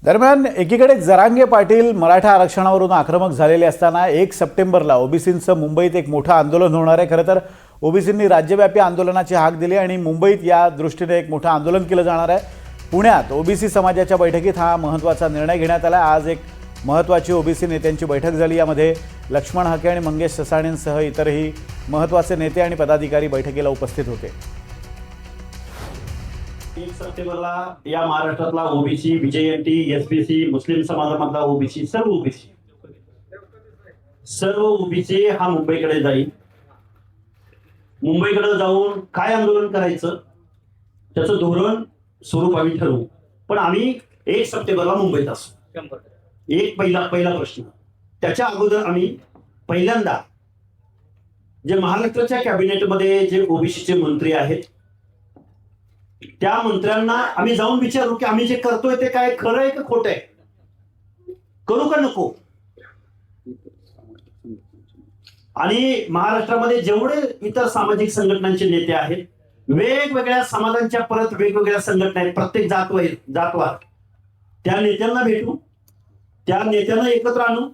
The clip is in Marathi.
दरम्यान एकीकडे जरांगे पाटील मराठा आरक्षणावरून आक्रमक झालेले असताना 1 सप्टेंबरला ओबीसींचं मुंबईत एक मोठं आंदोलन होणार आहे। खरं तर ओबीसींनी राज्यव्यापी आंदोलनाची हाक दिली आणि मुंबईत या दृष्टीने एक मोठं आंदोलन केलं जाणार आहे। पुण्यात ओबीसी समाजाच्या बैठकीत हा महत्त्वाचा निर्णय घेण्यात आला। आज एक महत्त्वाची ओबीसी नेत्यांची बैठक झाली। यामध्ये लक्ष्मण हाके आणि मंगेश ससाणेंसह इतरही महत्त्वाचे नेते आणि पदाधिकारी बैठकीला उपस्थित होते। 1 सप्टेंबरला या महाराष्ट्रातला ओबीसी, बीजेएनटी, एसबीसी, मुस्लिम समाजामधला ओबीसी, सर्व ओबीसी हा मुंबईकडे जाईल। मुंबईकडे जाऊन काय आंदोलन करायचं त्याचं धोरण स्वरूप आम्ही ठरवू, पण आम्ही 1 सप्टेंबरला मुंबईत असू। पहिला प्रश्न। त्याच्या अगोदर आम्ही पहिल्यांदा जे महाराष्ट्राच्या कॅबिनेटमध्ये जे ओबीसीचे मंत्री आहेत त्या मंत्र्यांना आम्ही जाऊन विचारू की आम्ही जे करतोय ते काय खरं आहे का खोटं आहे, करू का नको। आणि महाराष्ट्रामध्ये जेवढे इतर सामाजिक संघटनांचे नेते आहेत, वेगवेगळ्या समाजांच्या परत वेगवेगळ्या संघटना आहेत, प्रत्येक जातवार त्या नेत्यांना भेटू, त्या नेत्यांना एकत्र आणू